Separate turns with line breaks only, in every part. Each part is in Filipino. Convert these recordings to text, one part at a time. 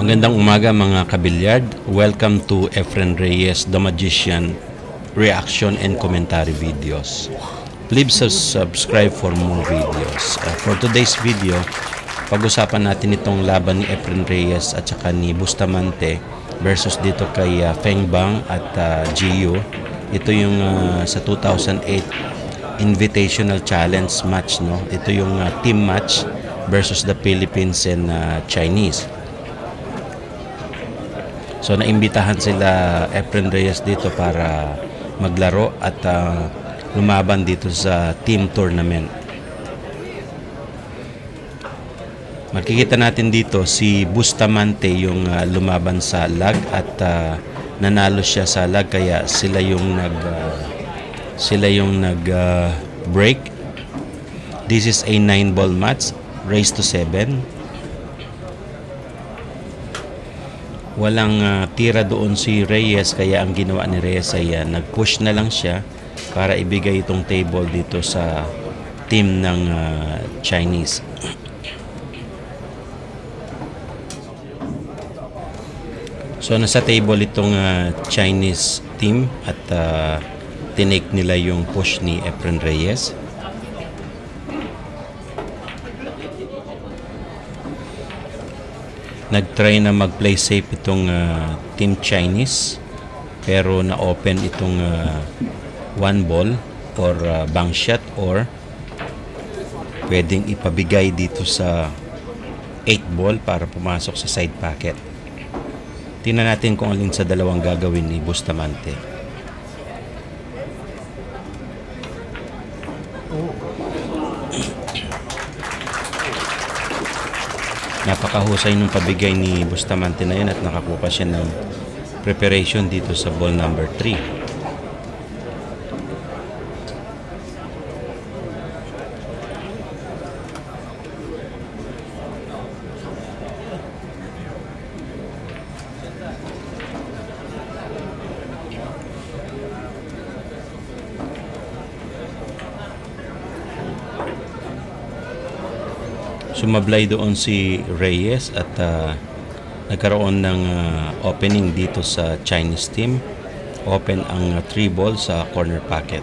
Magandang umaga mga kabilyard. Welcome to Efren Reyes, The Magician, reaction and commentary videos. Please subscribe for more videos. For today's video, pag-usapan natin itong laban ni Efren Reyes at saka ni Bustamante versus dito kay Feng Bang at Gio. Ito yung sa 2008 Invitational Challenge match, no? Ito yung team match versus the Philippines and Chinese. So naimbitahan sila Efren Reyes dito para maglaro at lumaban dito sa team tournament. Makikita natin dito si Bustamante yung lumaban sa lag at nanalo siya sa lag, kaya sila yung nag break. This is a 9-ball match, race to 7. Walang tira doon si Reyes, kaya ang ginawa ni Reyes ay nag-push na lang siya para ibigay itong table dito sa team ng Chinese. So nasa table itong Chinese team at tinake nila yung push ni Efren Reyes. Nag-try na mag-play safe itong team Chinese, pero na-open itong 1 ball or bank shot, or pwedeng ipabigay dito sa 8 ball para pumasok sa side pocket. Tingnan natin kung alin sa dalawang gagawin ni Bustamante. Napakahusay nung pabigay ni Bustamante na yun at nakakuha siya ng preparation dito sa ball number 3. Sumablay doon si Reyes at nagkaroon ng opening dito sa Chinese team. Open ang 3 ball sa corner pocket.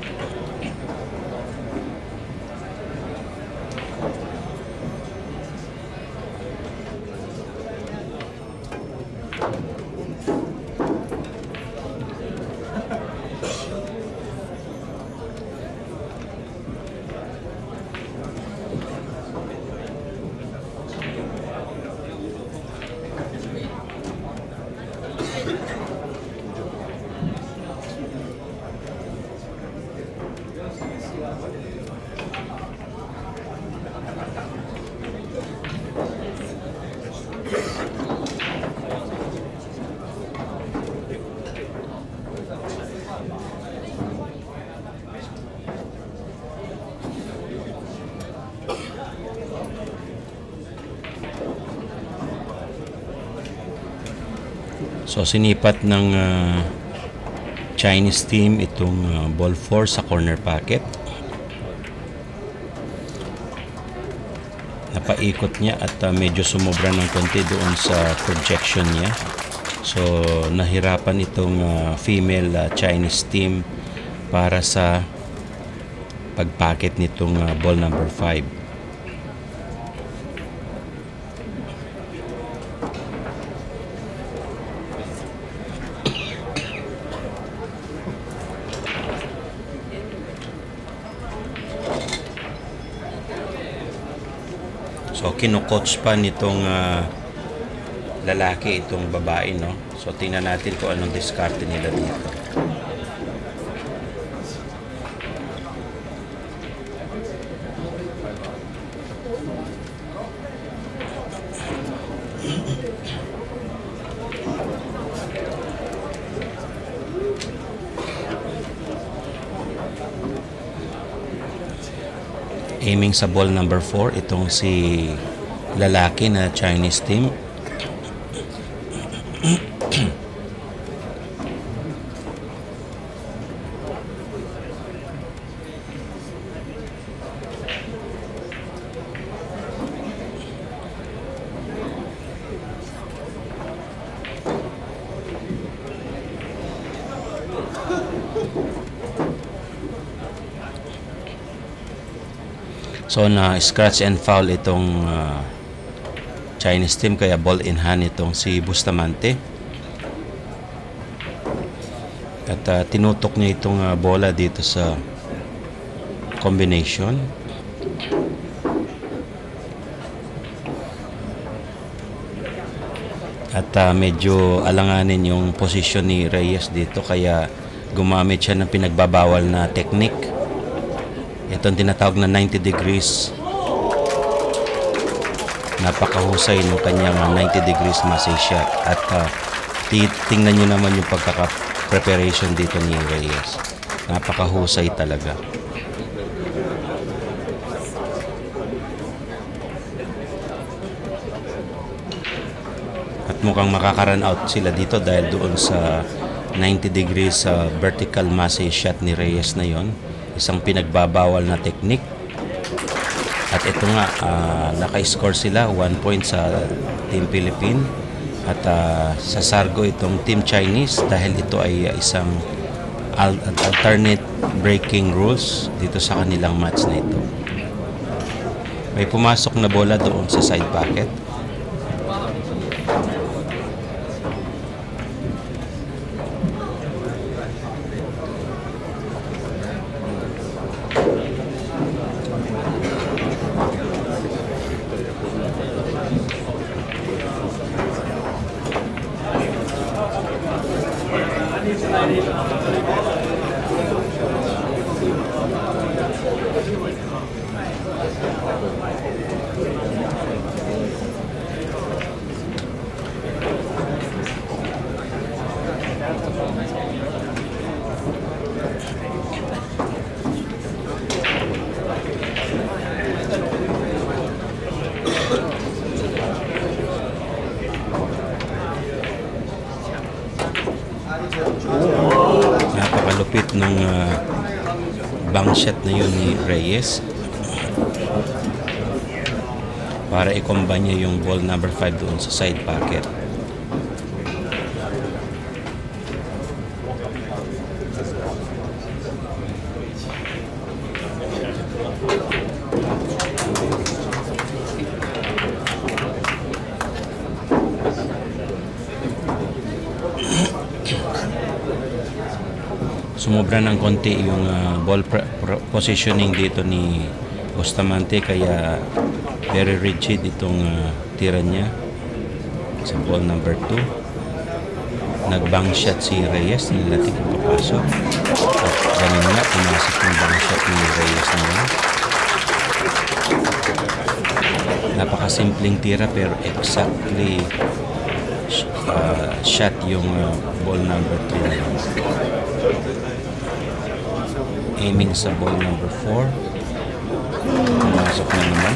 So sinipat ng Chinese team itong ball 4 sa corner pocket. Napaikot niya at medyo sumobra ng konti doon sa projection niya. So nahirapan itong female Chinese team para sa pagpacket nitong ball number 5. So kino-coach pa nitong lalaki itong babae, no? So tingnan natin kung anong diskarte nila dito. Aiming sa ball number 4 itong si lalaki na Chinese team. So na scratch and foul itong Chinese team, kaya ball in hand itong si Bustamante. At tinutok niya itong bola dito sa combination. At medyo alanganin yung posisyon ni Reyes dito, kaya gumamit siya ng pinagbabawal na technique. Itong tinatawag na 90 degrees. Napakahusay ng kanyang 90 degrees massage shot. At tingnan nyo naman yung pagkaka-preparation dito ni Reyes. Napakahusay talaga. At mukhang makaka-run out sila dito dahil doon sa 90 degrees vertical massage shot ni Reyes na yon. Isang pinagbabawal na technique. At ito nga, naka-score sila 1 point sa Team Philippine. At sa Sargo itong Team Chinese, dahil ito ay isang alternate breaking rules dito sa kanilang match na ito. May pumasok na bola doon sa side pocket. Napakalupit ng bank shot na yun ni Reyes para i-combine niya yung ball number 5 doon sa side pocket. Sumobra ng konti yung ball positioning dito ni Bustamante, kaya very rigid itong tira niya sa ball number 2. Nag-bang shot si Reyes, nilatik ang papasok. At ganun nga, pumasok yung bang shot ni Reyes na yun. Napakasimpleng tira pero exactly shot yung ball number 3 na yun. Aiming sa ball number 4. Pumasok na naman.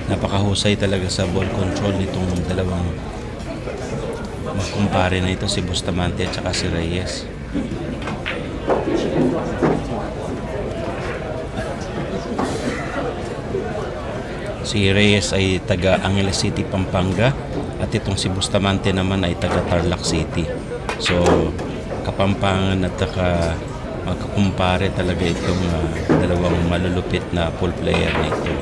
Napakahusay talaga sa ball control nitong dalawang magkumpare na ito, si Bustamante at saka si Reyes. Si Reyes ay taga Angeles City, Pampanga, at itong si Bustamante naman ay taga Tarlac City. So, kapampangan at magkakumpare talaga itong dalawang malulupit na pool player na ito.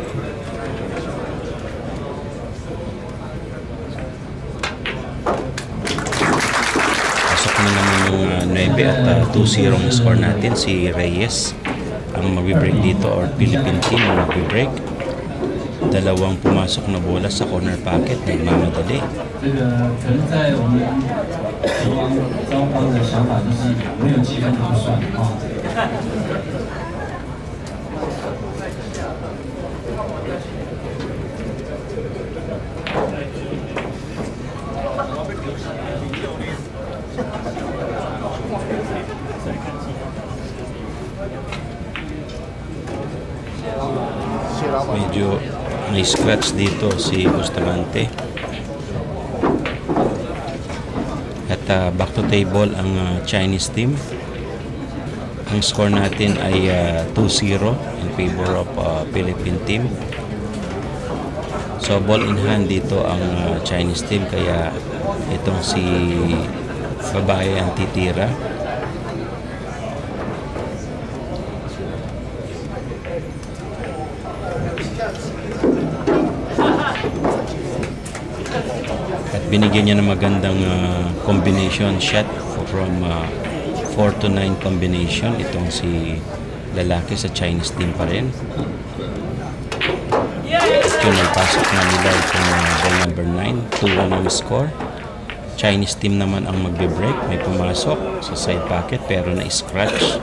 Pasok na naman yung 9 at 2-0 ang score natin. Si Reyes ang mag-break dito, or Philippine team ang mag-break. Dalawang pumasok na bola sa corner pocket, nagmamadali. Medyo may scratch dito si Bustamante. At back to table ang Chinese team. Ang score natin ay 2-0 in favor of Philippine team. So ball in hand dito ang Chinese team, kaya itong si babae ang titira. At binigyan niya ng magandang combination shot from 4 to 9 combination itong si lalaki sa Chinese team pa rin. At yun, nagpasok na nila itong ball number 9, 2-1 ang score. Chinese team naman ang magbe-break, may pumasok sa side pocket pero na-scratch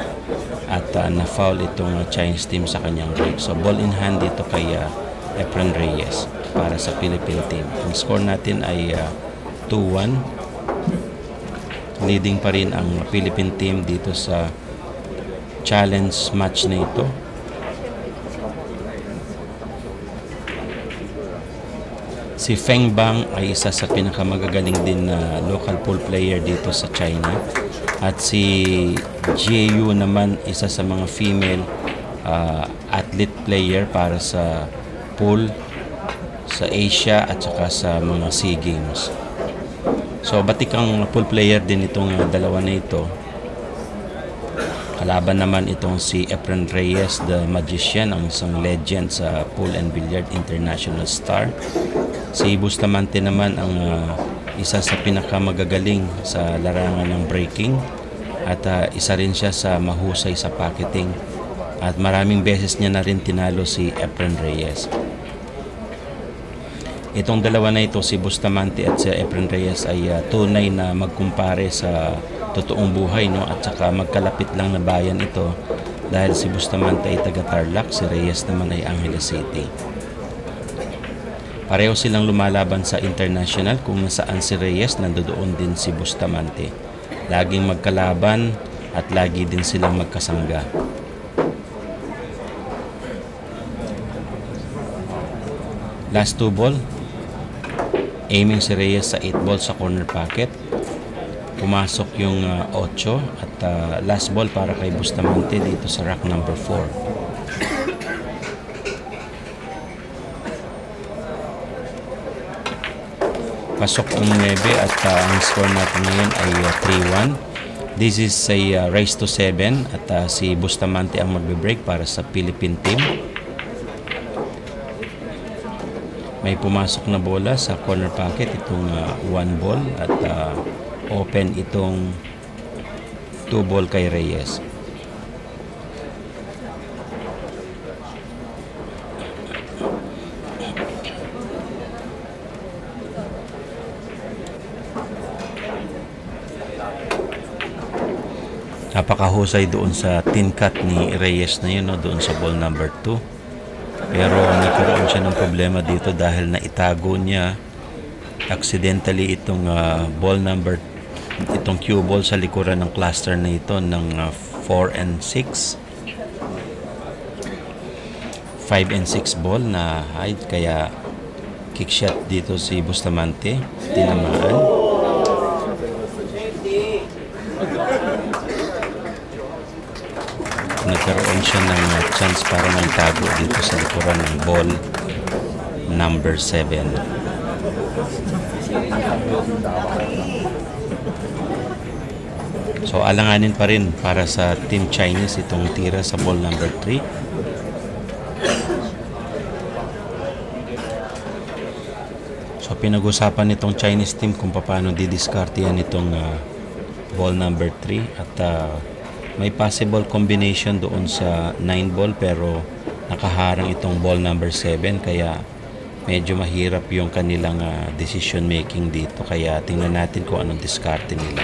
at na-foul itong Chinese team sa kanyang break. So ball in hand dito kay Efren Reyes para sa Philippine team. Ang score natin ay 2-1. Leading pa rin ang Philippine team dito sa challenge match na ito. Si Feng Bang ay isa sa pinakamagagaling din na local pool player dito sa China. At si Jiu naman isa sa mga female athlete player para sa pool sa Asia at saka sa mga SEA Games. So batikang pool player din itong dalawa na ito. Kalaban naman itong si Efren Reyes, the magician, ang isang legend sa pool and billiard international star. Si Bustamante naman ang isa sa pinakamagagaling sa larangan ng breaking at isa rin siya sa mahusay sa pocketing at maraming beses niya na rin tinalo si Efren Reyes. Itong dalawa na ito, si Bustamante at si Efren Reyes, ay tunay na magkumpare sa totoong buhay, no? At saka magkalapit lang na bayan ito dahil si Bustamante ay taga Tarlac, si Reyes naman ay Angeles City. Pareho silang lumalaban sa international, kung nasaan si Reyes, nandoon din si Bustamante. Laging magkalaban at lagi din silang magkasangga. Last 2 ball, aiming si Reyes sa 8 ball sa corner pocket. Pumasok yung 8 at last ball para kay Bustamante dito sa rack number 4. Pasok ang 9 at ang score natin ngayon ay 3-1. This is a race to 7 at si Bustamante ang magbe-break para sa Philippine team. May pumasok na bola sa corner pocket, itong 1 ball at open itong 2 ball kay Reyes. Napakahusay doon sa tin cut ni Reyes na yun, no? Doon sa ball number 2. Pero nagkaroon siya ng problema dito dahil naitago niya accidentally itong ball number, itong cue ball sa likuran ng cluster na ito ng 4 and 6. 5 and 6 ball na hide, kaya kick shot dito si Bustamante, tinamaan. Nagkaroon siya ng chance para maitago dito sa likuran ng ball number 7. So alanganin pa rin para sa Team Chinese itong tira sa ball number 3. So pinag-usapan nitong Chinese team kung paano didiskarte yan itong ball number 3 at may possible combination doon sa 9 ball pero nakaharang itong ball number 7, kaya medyo mahirap yung kanilang decision making dito, kaya tingnan natin kung anong diskarte nila.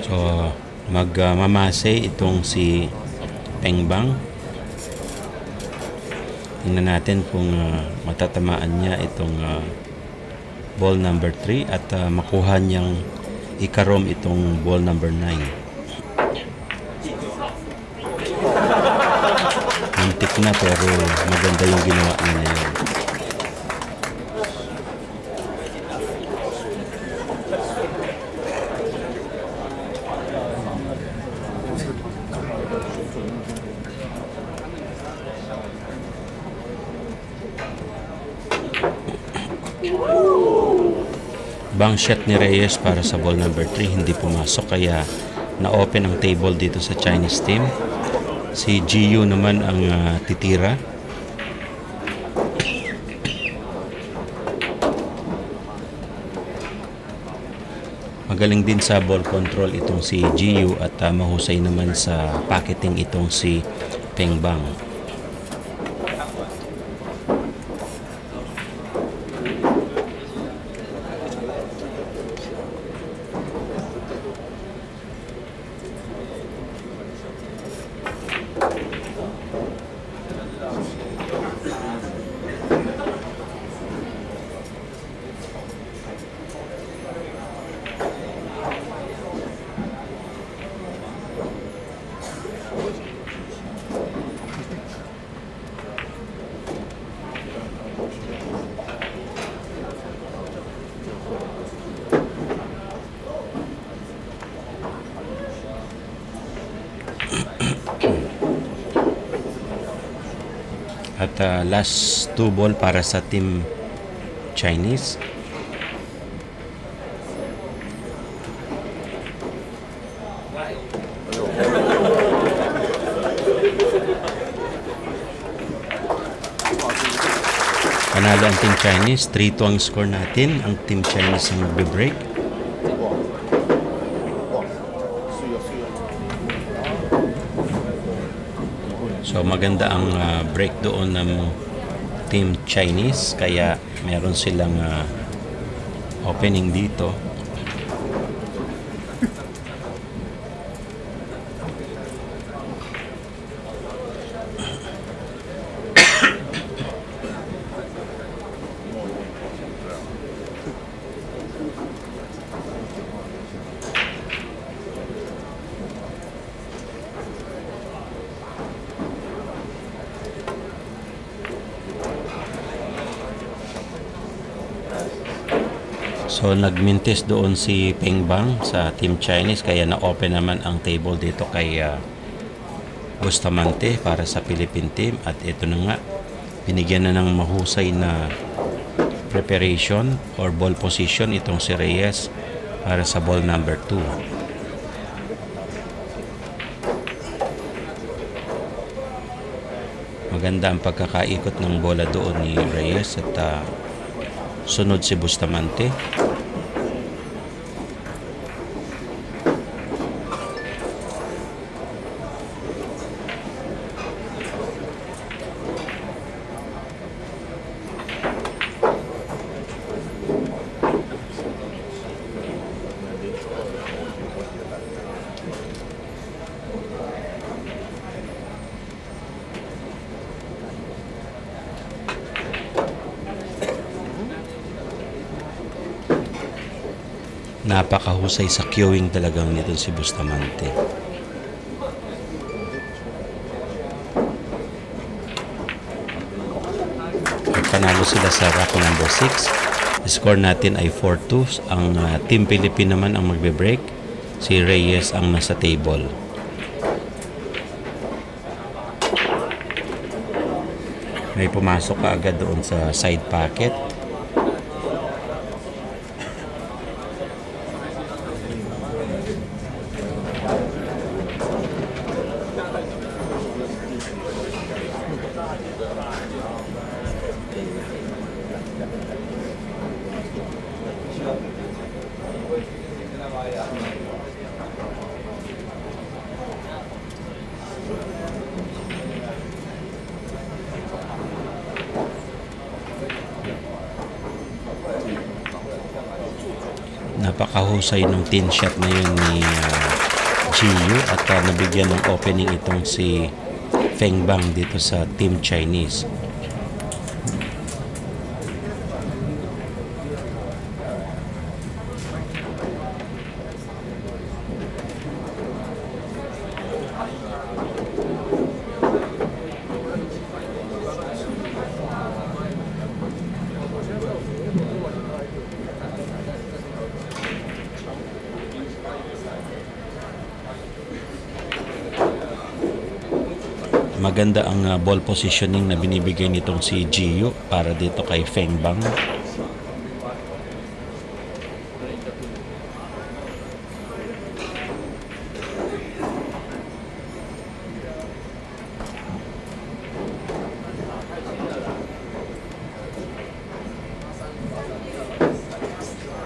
So magmamase itong si Feng Bang. Tingnan natin kung matatamaan niya itong ball number 3 at makuha niyang ikarom itong ball number 9. putik na pero maganda yung ginawa niya na yun. Bang shot ni Reyes para sa ball number 3, hindi pumasok kaya na-open ang table dito sa Chinese team. Si GU naman ang titira. Magaling din sa ball control itong si GU at mahusay naman sa pocketing itong si Peng Bang. At last 2 ball para sa team Chinese. Panalo ang team Chinese. 3-2 ang score natin. Ang team Chinese ang magbe-break. So maganda ang break doon ng team Chinese kaya meron silang opening dito. So nagmintis doon si Peng Bang sa team Chinese kaya na-open naman ang table dito kay Bustamante para sa Philippine team. At ito na nga, binigyan na ng mahusay na preparation or ball position itong si Reyes para sa ball number 2. Maganda ang pagkakaikot ng bola doon ni Reyes at sunod si Bustamante. Napakahusay sa queuing talagang nito si Bustamante. Panalo sila sa rack number 6. Score natin ay 4-2. Ang team Philippine naman ang magbe-break. Si Reyes ang nasa table. May pumasok ka agad doon sa side pocket. Napakahusay ng tin shot na yun ni GU at nabigyan ng opening itong si Peng Bang dito sa team Chinese. Maganda ang ball positioning na binibigay nitong si Gio para dito kay Feng Bang.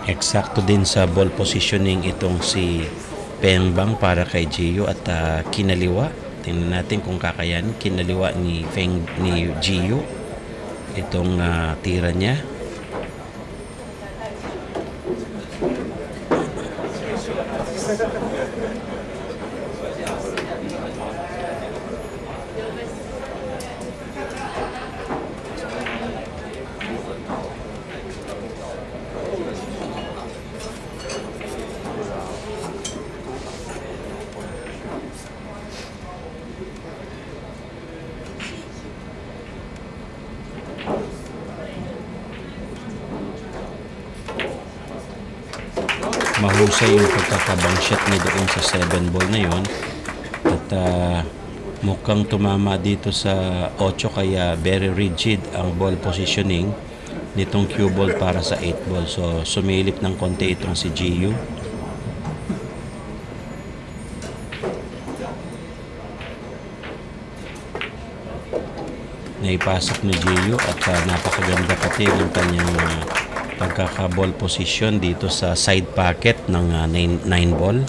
Eksakto din sa ball positioning itong si Feng Bang para kay Gio at kinaliwa. Tingnan natin kung kakayanin kinaliwa ni Gio itong tira niya. Mahusay yung pagkakabang shot niya doon sa 7 ball na yon at mukhang tumama dito sa 8 kaya very rigid ang ball positioning nitong cue ball para sa 8 ball. So sumilip ng konti itong si Gio. Naipasok ni Gio at napakaganda pati ng kanyang pagkaka-ball position dito sa side pocket ng 9 ball.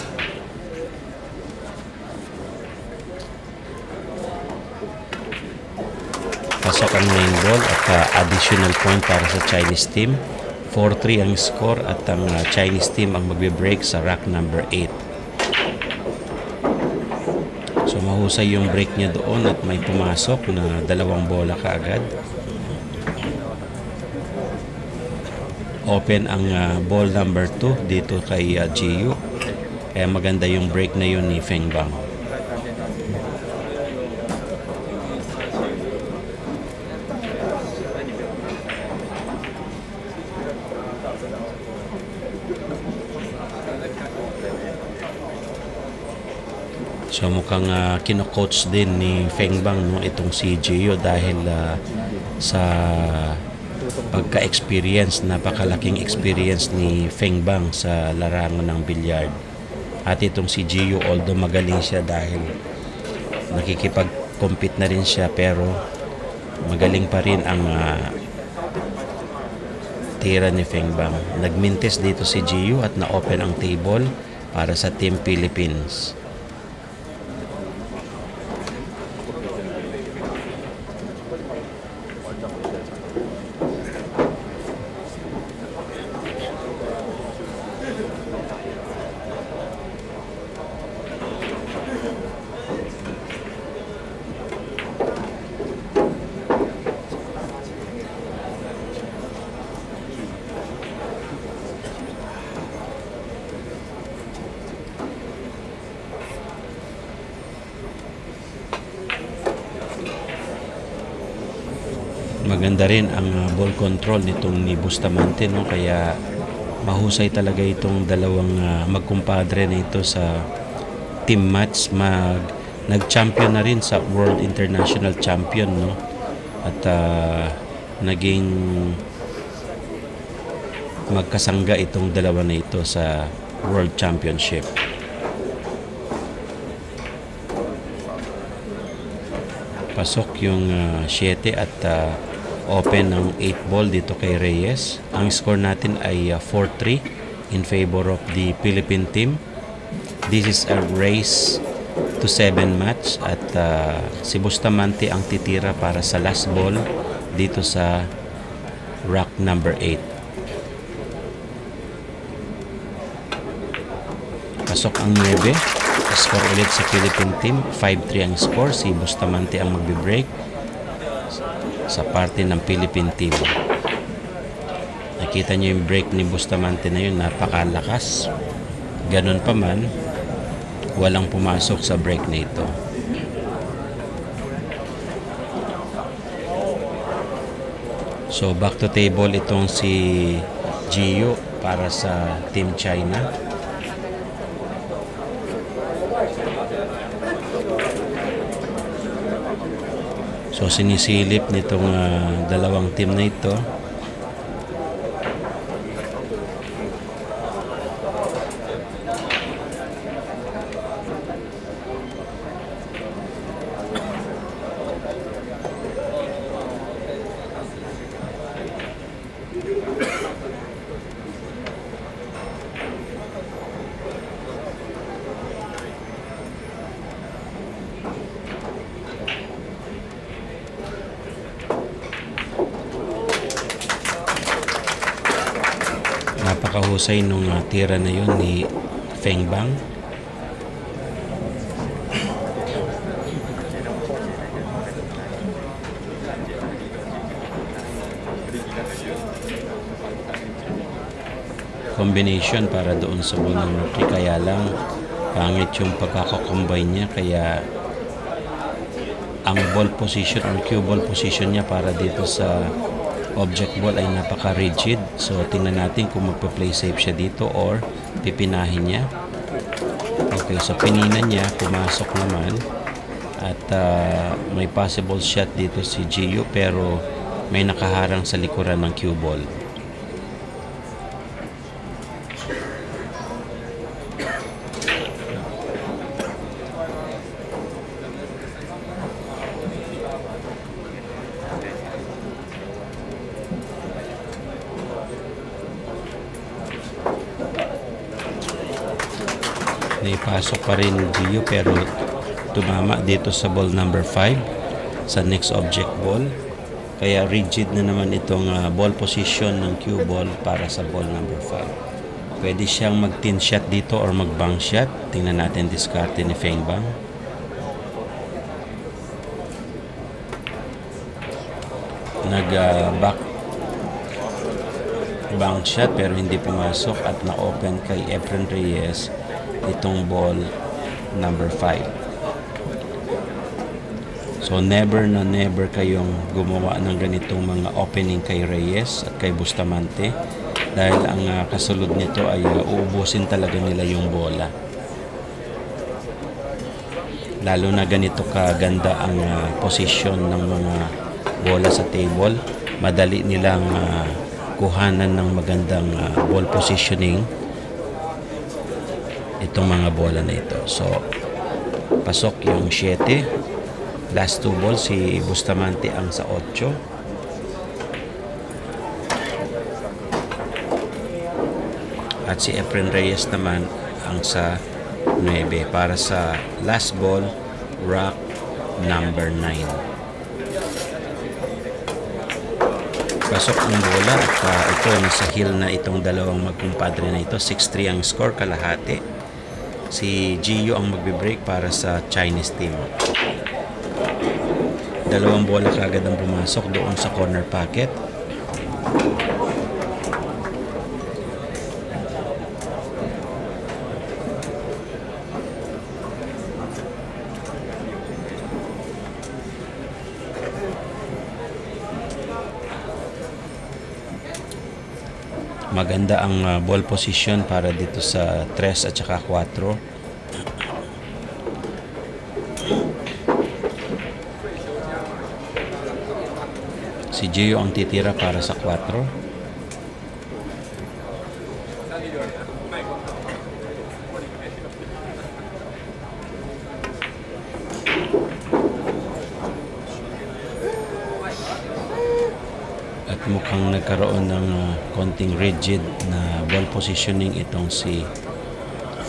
Pasok ang 9 ball at additional point para sa Chinese team. 4-3 ang score at ang Chinese team ang magbe-break sa rack number 8. So mahusay yung break niya doon at may pumasok na 2 bola kaagad. Open ang ball number 2 dito kay Gio. Kaya maganda yung break na yun ni Feng Bang. So mukhang kino-coach din ni Feng Bang itong si Gio dahil sa pagka-experience, napakalaking experience ni Feng Bang sa larangan ng bilyard. At itong si Gio, although magaling siya dahil nakikipag-compete na rin siya, pero magaling pa rin ang tira ni Feng Bang. Nagmintis dito si Gio at na-open ang table para sa Team Philippines. Maganda rin ang ball control nitong ni Bustamante, no? Kaya mahusay talaga itong dalawang magkumpadre na ito sa team match. Nag-champion na rin sa World International Champion, no? At naging magkasangga itong dalawa na ito sa World Championship. Pasok yung 7 at open ng 8 ball dito kay Reyes. Ang score natin ay 4-3 in favor of the Philippine team. This is a race to 7 match at si Bustamante ang titira para sa last ball dito sa rack number 8. Pasok ang 9. Score ulit sa Philippine team. 5-3 ang score. Si Bustamante ang magbe-break sa parte ng Philippine team. Nakita nyo yung break ni Bustamante na yun, napakalakas. Ganun pa man, walang pumasok sa break na ito. So back to table itong si Gio para sa Team China. So sinisilip nitong dalawang team na ito. Napakahusay nung tira na yun ni Feng Bang. Combination para doon sa ball number 3, kaya lang pangit yung pagkakakombine niya, kaya ang ball position or cue ball position niya para dito sa object ball ay napaka-rigid. So tingnan natin kung magpa-play safe siya dito or pipinahin niya. Okay, so pinina niya, pumasok naman at may possible shot dito si Gio, pero may nakaharang sa likuran ng cue ball. Naipasok pa rin Gio, pero tumama dito sa ball number 5 sa next object ball, kaya rigid na naman itong ball position ng cue ball para sa ball number 5. Pwede siyang mag tin shot dito or mag bang shot. Tingnan natin diskarte ni Feng Bang. Nag bang shot pero hindi pumasok at na-open kay Efren Reyes itong ball number 5. So never na never kayong gumawa ng ganitong mga opening kay Reyes at kay Bustamante, dahil ang kasunod nito ay uubusin talaga nila yung bola. Lalo na ganito kaganda ang posisyon ng mga bola sa table, madali nilang kuhanan ng magandang ball positioning itong mga bola na ito. So pasok yung 7, last 2 balls si Bustamante ang sa 8, at si Efren Reyes naman ang sa 9 para sa last ball, rock number 9. Pasok ng bola at ito nasa hill na itong dalawang magkumpadre na ito. 6-3 ang score, kalahati. Si Gio ang magbe-break para sa Chinese team. Dalawang bola kagad ang pumasok doon sa corner pocket. Maganda ang ball position para dito sa 3 at saka 4. Si Gio ang titira para sa 4. At mukhang nagkaroon ng konting rigid na ball positioning itong si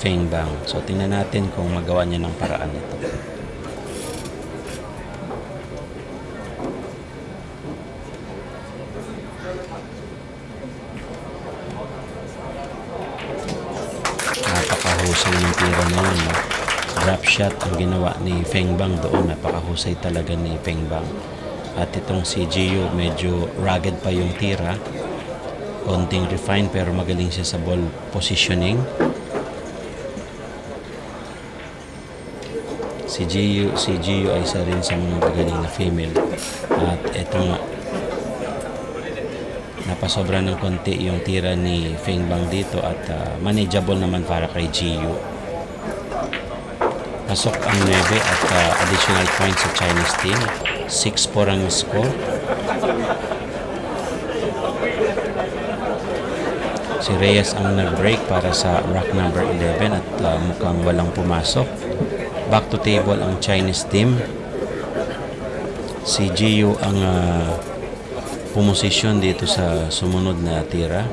Feng Bang. So tingnan natin kung magawa niya ng paraan ito. Napakahusay ng tira na yun, no? Drop shot ang ginawa ni Feng Bang doon. Napakahusay talaga ni Feng Bang. At itong si Gio, medyo rugged pa yung tira, konting refine, pero magaling siya sa ball positioning. Si Gio ay isa rin sa mga magaling na female. At ito nga, napasobra ng konti yung tira ni Feng Bang dito at manageable naman para kay Gio. Pasok ang 9 at additional points sa Chinese team. 6-4 ang score. Si Reyes ang nag-break para sa rack number 11 at mukhang walang pumasok. Back to table ang Chinese team. Si Jiu ang pumosisyon dito sa sumunod na tira.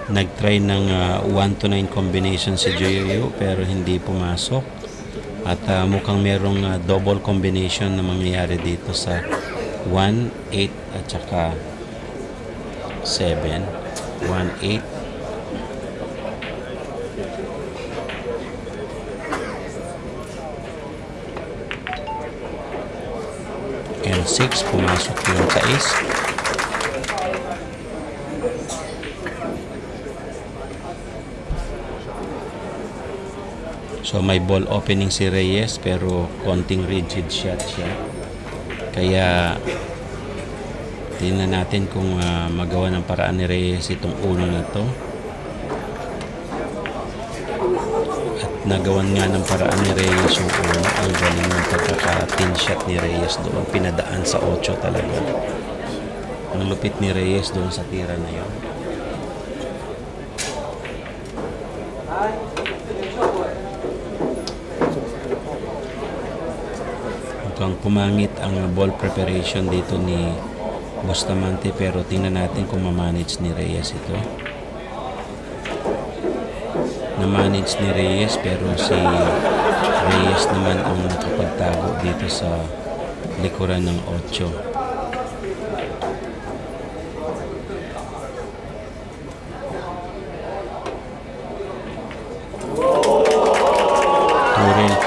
Nag-try ng 1-9 combination si Jiu pero hindi pumasok. At mukhang merong double combination na mangyayari dito sa 1, 8 at saka 7. 1, 8. And 6, pumasok yung sa ace. So may ball opening si Reyes pero konting rigid shot siya. Kaya tingnan natin kung magawa ng paraan ni Reyes itong uno na to. At nagawan nga ng paraan ni Reyes yung uno. Ang galing ng pagkaka-tin shot ni Reyes doon. Pinadaan sa 8 talaga. Ang lupit ni Reyes doon sa tira na yun. Mukhang pumangit ang ball preparation dito ni Bustamante pero tingnan natin kung ma-manage ni Reyes ito. Na-manage ni Reyes pero si Reyes naman ang nakapagtago dito sa likuran ng 8.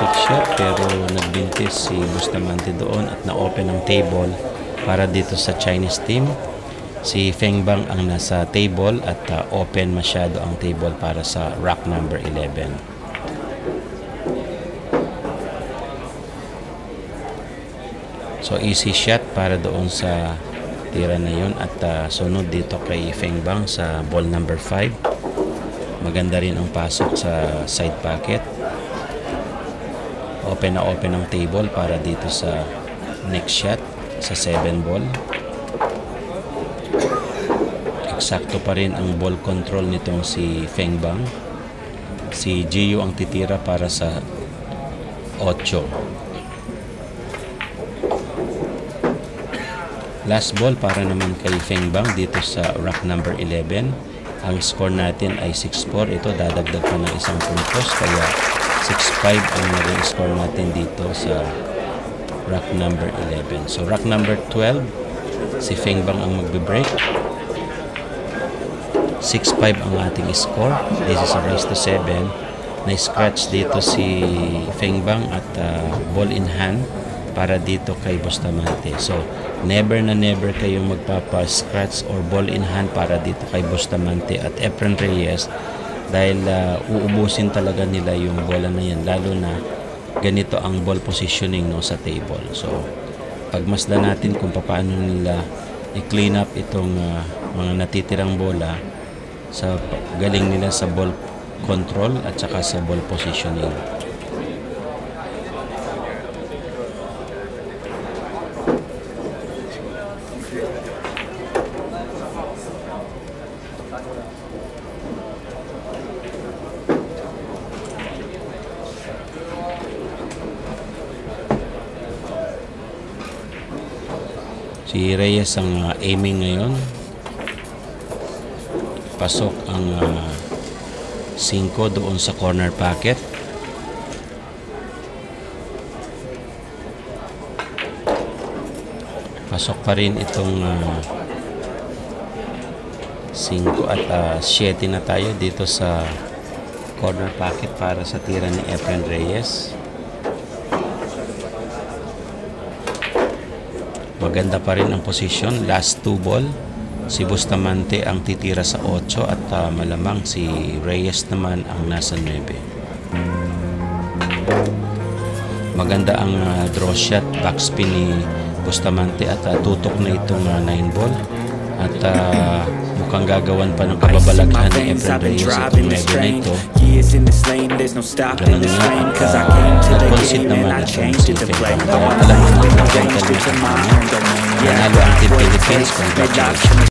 Quick shot pero nagbintis si Bustamante doon at na-open ang table para dito sa Chinese team. Si Feng Bang ang nasa table at open masyado ang table para sa rack number 11. So easy shot para doon sa tira na yun at sunod dito kay Feng Bang sa ball number 5. Maganda rin ang pasok sa side pocket. Open na open ang table para dito sa next shot sa 7 ball. Eksakto pa rin ang ball control nitong si Feng Bang. Si Jiu ang titira para sa 8. Last ball para naman kay Feng Bang dito sa rack number 11. Ang score natin ay 6-4. Ito dadagdag pa ng isang puntos kaya 6-5 ang naging score natin dito sa rack number 11. So rack number 12, si Feng Bang ang magbe-break. 6-5 ang ating score. This is a race to 7. Na-scratch dito si Feng Bang at ball in hand para dito kay Bustamante. So never na never kayong magpapa-scratch or ball in hand para dito kay Bustamante at Efren Reyes. Dahil uubusin talaga nila yung bola na yan, lalo na ganito ang ball positioning no, sa table. So pagmasdan natin kung paano nila i-clean up itong mga natitirang bola sa galing nila sa ball control at saka sa ball positioning. Si Reyes ang aiming ngayon. Pasok ang 5 doon sa corner pocket. Pasok pa rin itong 5 at 7 na tayo dito sa corner pocket para sa tira ni Efren Reyes. Maganda pa rin ang posisyon. Last 2 ball. Si Bustamante ang titira sa 8 at malamang si Reyes naman ang nasa 9. Maganda ang draw shot, backspin ni Bustamante at tutok na itong 9 ball. At mukhang gagawan pa ng kababalaghan ni Efren Reyes itong 9 na ito. Ganun nga at nag-concede naman itong si Feng. Kaya alam mo na ang Philippines. Nanalo ang Team Philippines. Congratulations.